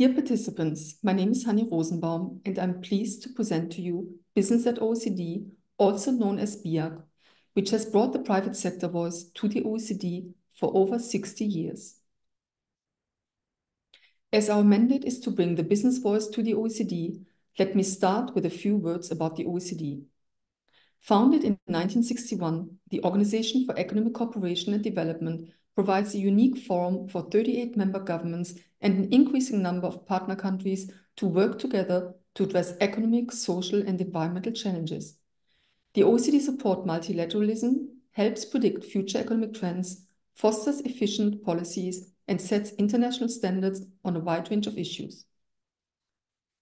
Dear participants, my name is Hanni Rosenbaum, and I'm pleased to present to you Business at OECD, also known as BIAC, which has brought the private sector voice to the OECD for over 60 years. As our mandate is to bring the business voice to the OECD, let me start with a few words about the OECD. Founded in 1961, the Organization for Economic Cooperation and Development provides a unique forum for 38 member governments and an increasing number of partner countries to work together to address economic, social, and environmental challenges. The OECD supports multilateralism, helps predict future economic trends, fosters efficient policies, and sets international standards on a wide range of issues.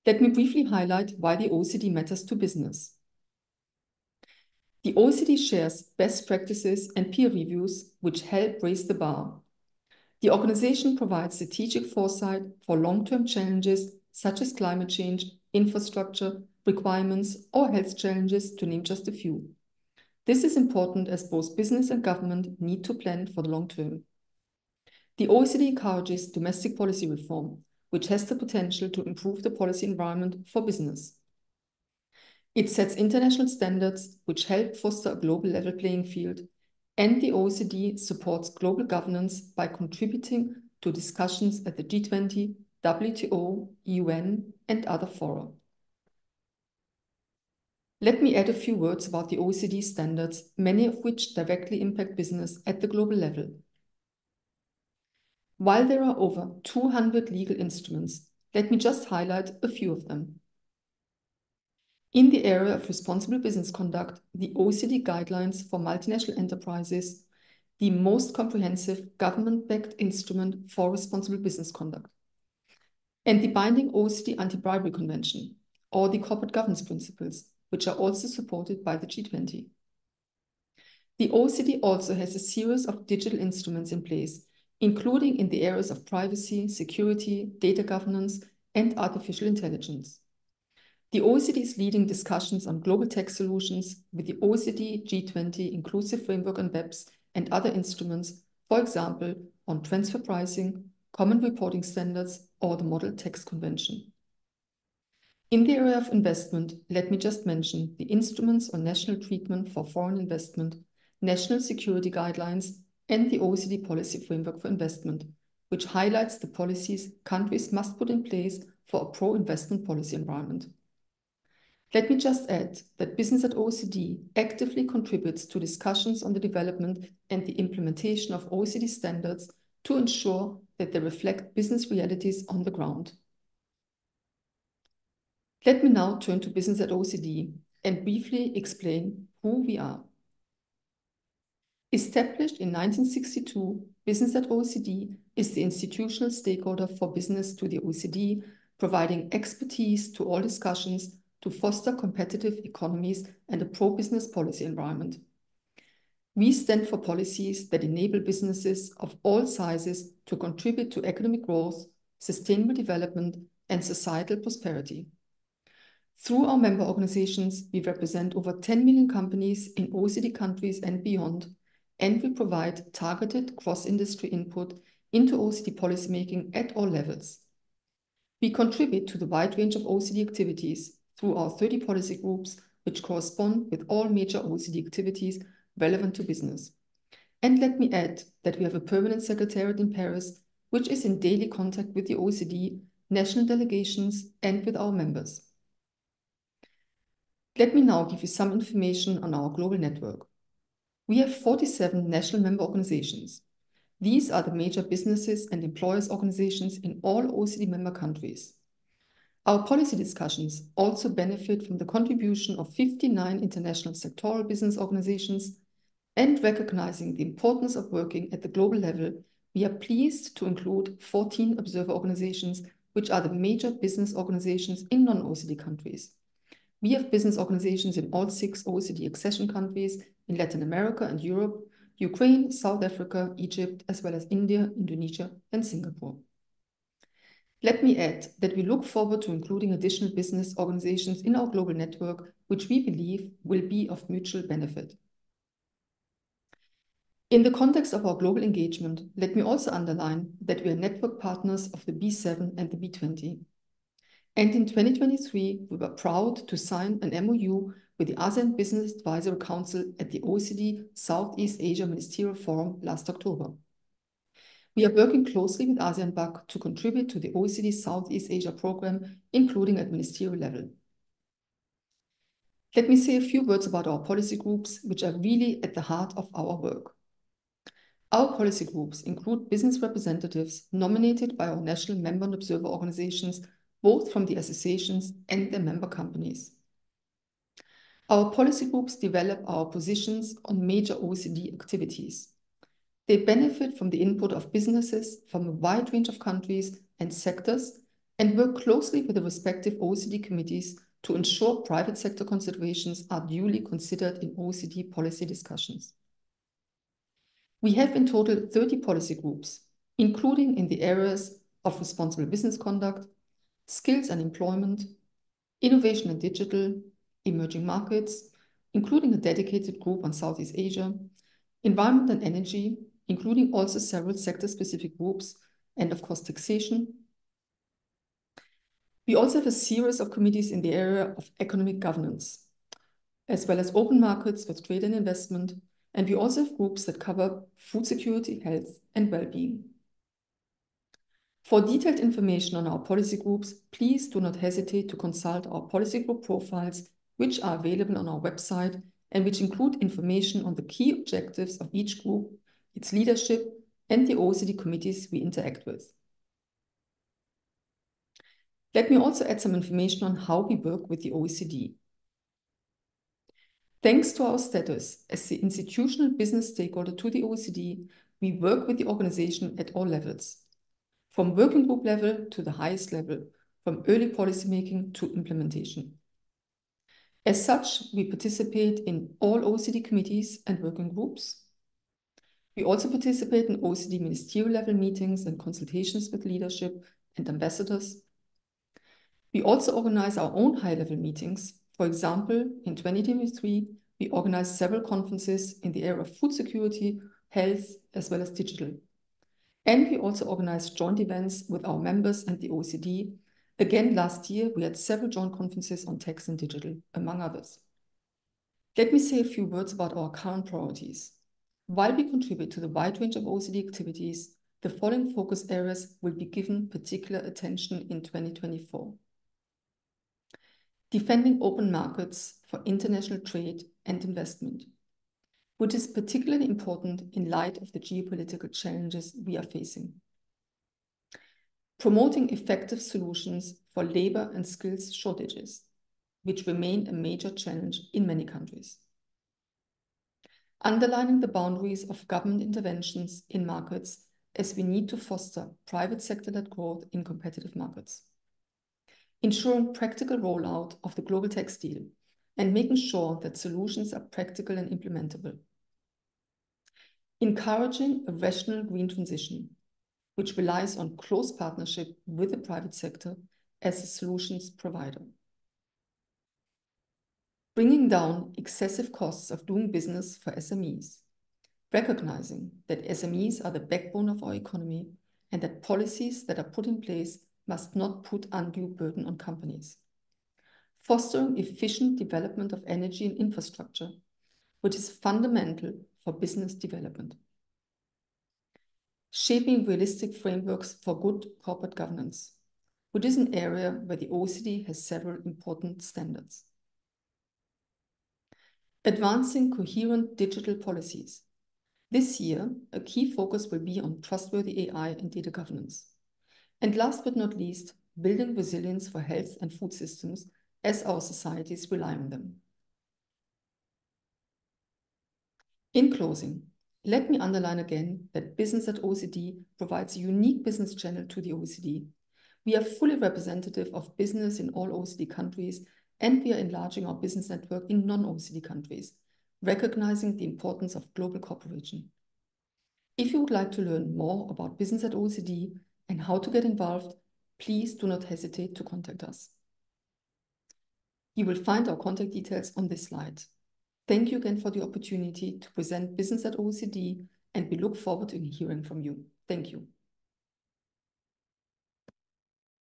Let me briefly highlight why the OECD matters to business. The OECD shares best practices and peer reviews which help raise the bar. The organization provides strategic foresight for long-term challenges such as climate change, infrastructure, requirements, or health challenges, to name just a few. This is important as both business and government need to plan for the long term. The OECD encourages domestic policy reform, which has the potential to improve the policy environment for business. It sets international standards which help foster a global level playing field, and the OECD supports global governance by contributing to discussions at the G20, WTO, UN, and other fora. Let me add a few words about the OECD standards, many of which directly impact business at the global level. While there are over 200 legal instruments, let me just highlight a few of them. In the area of responsible business conduct, the OECD guidelines for multinational enterprises, the most comprehensive government-backed instrument for responsible business conduct, and the binding OECD Anti-Bribery Convention, or the corporate governance principles, which are also supported by the G20. The OECD also has a series of digital instruments in place, including in the areas of privacy, security, data governance, and artificial intelligence. The OECD is leading discussions on global tech solutions with the OECD G20 Inclusive Framework on BEPS and other instruments, for example, on transfer pricing, common reporting standards, or the Model Tax Convention. In the area of investment, let me just mention the instruments on national treatment for foreign investment, national security guidelines, and the OECD Policy Framework for Investment, which highlights the policies countries must put in place for a pro-investment policy environment. Let me just add that Business at OECD actively contributes to discussions on the development and the implementation of OECD standards to ensure that they reflect business realities on the ground. Let me now turn to Business at OECD and briefly explain who we are. Established in 1962, Business at OECD is the institutional stakeholder for business to the OECD, providing expertise to all discussions to foster competitive economies and a pro-business policy environment. We stand for policies that enable businesses of all sizes to contribute to economic growth, sustainable development, and societal prosperity. Through our member organizations, we represent over 10 million companies in OECD countries and beyond, and we provide targeted cross-industry input into OECD policymaking at all levels. We contribute to the wide range of OECD activities through our 30 policy groups, which correspond with all major OECD activities relevant to business. And let me add that we have a permanent secretariat in Paris, which is in daily contact with the OECD, national delegations, and with our members. Let me now give you some information on our global network. We have 47 national member organizations. These are the major businesses and employers organizations in all OECD member countries. Our policy discussions also benefit from the contribution of 59 international sectoral business organizations, and recognizing the importance of working at the global level, we are pleased to include 14 observer organizations, which are the major business organizations in non-OECD countries. We have business organizations in all 6 OECD accession countries in Latin America and Europe, Ukraine, South Africa, Egypt, as well as India, Indonesia, and Singapore. Let me add that we look forward to including additional business organizations in our global network, which we believe will be of mutual benefit. In the context of our global engagement, let me also underline that we are network partners of the B7 and the B20. And in 2023, we were proud to sign an MOU with the ASEAN Business Advisory Council at the OECD Southeast Asia Ministerial Forum last October. We are working closely with ASEAN BAC to contribute to the OECD Southeast Asia program, including at ministerial level. Let me say a few words about our policy groups, which are really at the heart of our work. Our policy groups include business representatives nominated by our national member and observer organizations, both from the associations and their member companies. Our policy groups develop our positions on major OECD activities. They benefit from the input of businesses from a wide range of countries and sectors and work closely with the respective OECD committees to ensure private sector considerations are duly considered in OECD policy discussions. We have in total 30 policy groups, including in the areas of responsible business conduct, skills and employment, innovation and digital, emerging markets, including a dedicated group on Southeast Asia, environment and energy, including also several sector-specific groups, and of course taxation. We also have a series of committees in the area of economic governance, as well as open markets with trade and investment, and we also have groups that cover food security, health, and well-being. For detailed information on our policy groups, please do not hesitate to consult our policy group profiles, which are available on our website and which include information on the key objectives of each group, its leadership, and the OECD committees we interact with. Let me also add some information on how we work with the OECD. Thanks to our status as the institutional business stakeholder to the OECD, we work with the organization at all levels, from working group level to the highest level, from early policymaking to implementation. As such, we participate in all OECD committees and working groups. We also participate in OECD ministerial level meetings and consultations with leadership and ambassadors. We also organize our own high-level meetings. For example, in 2023, we organized several conferences in the area of food security, health, as well as digital. And we also organized joint events with our members and the OECD. Again, last year, we had several joint conferences on tax and digital, among others. Let me say a few words about our current priorities. While we contribute to the wide range of OECD activities, the following focus areas will be given particular attention in 2024. Defending open markets for international trade and investment, which is particularly important in light of the geopolitical challenges we are facing. Promoting effective solutions for labor and skills shortages, which remain a major challenge in many countries. Underlining the boundaries of government interventions in markets as we need to foster private sector-led growth in competitive markets. Ensuring practical rollout of the global tax deal and making sure that solutions are practical and implementable. Encouraging a rational green transition, which relies on close partnership with the private sector as a solutions provider. Bringing down excessive costs of doing business for SMEs, recognizing that SMEs are the backbone of our economy and that policies that are put in place must not put undue burden on companies. Fostering efficient development of energy and infrastructure, which is fundamental for business development. Shaping realistic frameworks for good corporate governance, which is an area where the OECD has several important standards. Advancing coherent digital policies. This year, a key focus will be on trustworthy AI and data governance. And last but not least, building resilience for health and food systems as our societies rely on them. In closing, let me underline again that Business at OECD provides a unique business channel to the OECD. We are fully representative of business in all OECD countries, and we are enlarging our business network in non-OECD countries, recognizing the importance of global cooperation. If you would like to learn more about Business at OECD and how to get involved, please do not hesitate to contact us. You will find our contact details on this slide. Thank you again for the opportunity to present Business at OECD and we look forward to hearing from you. Thank you.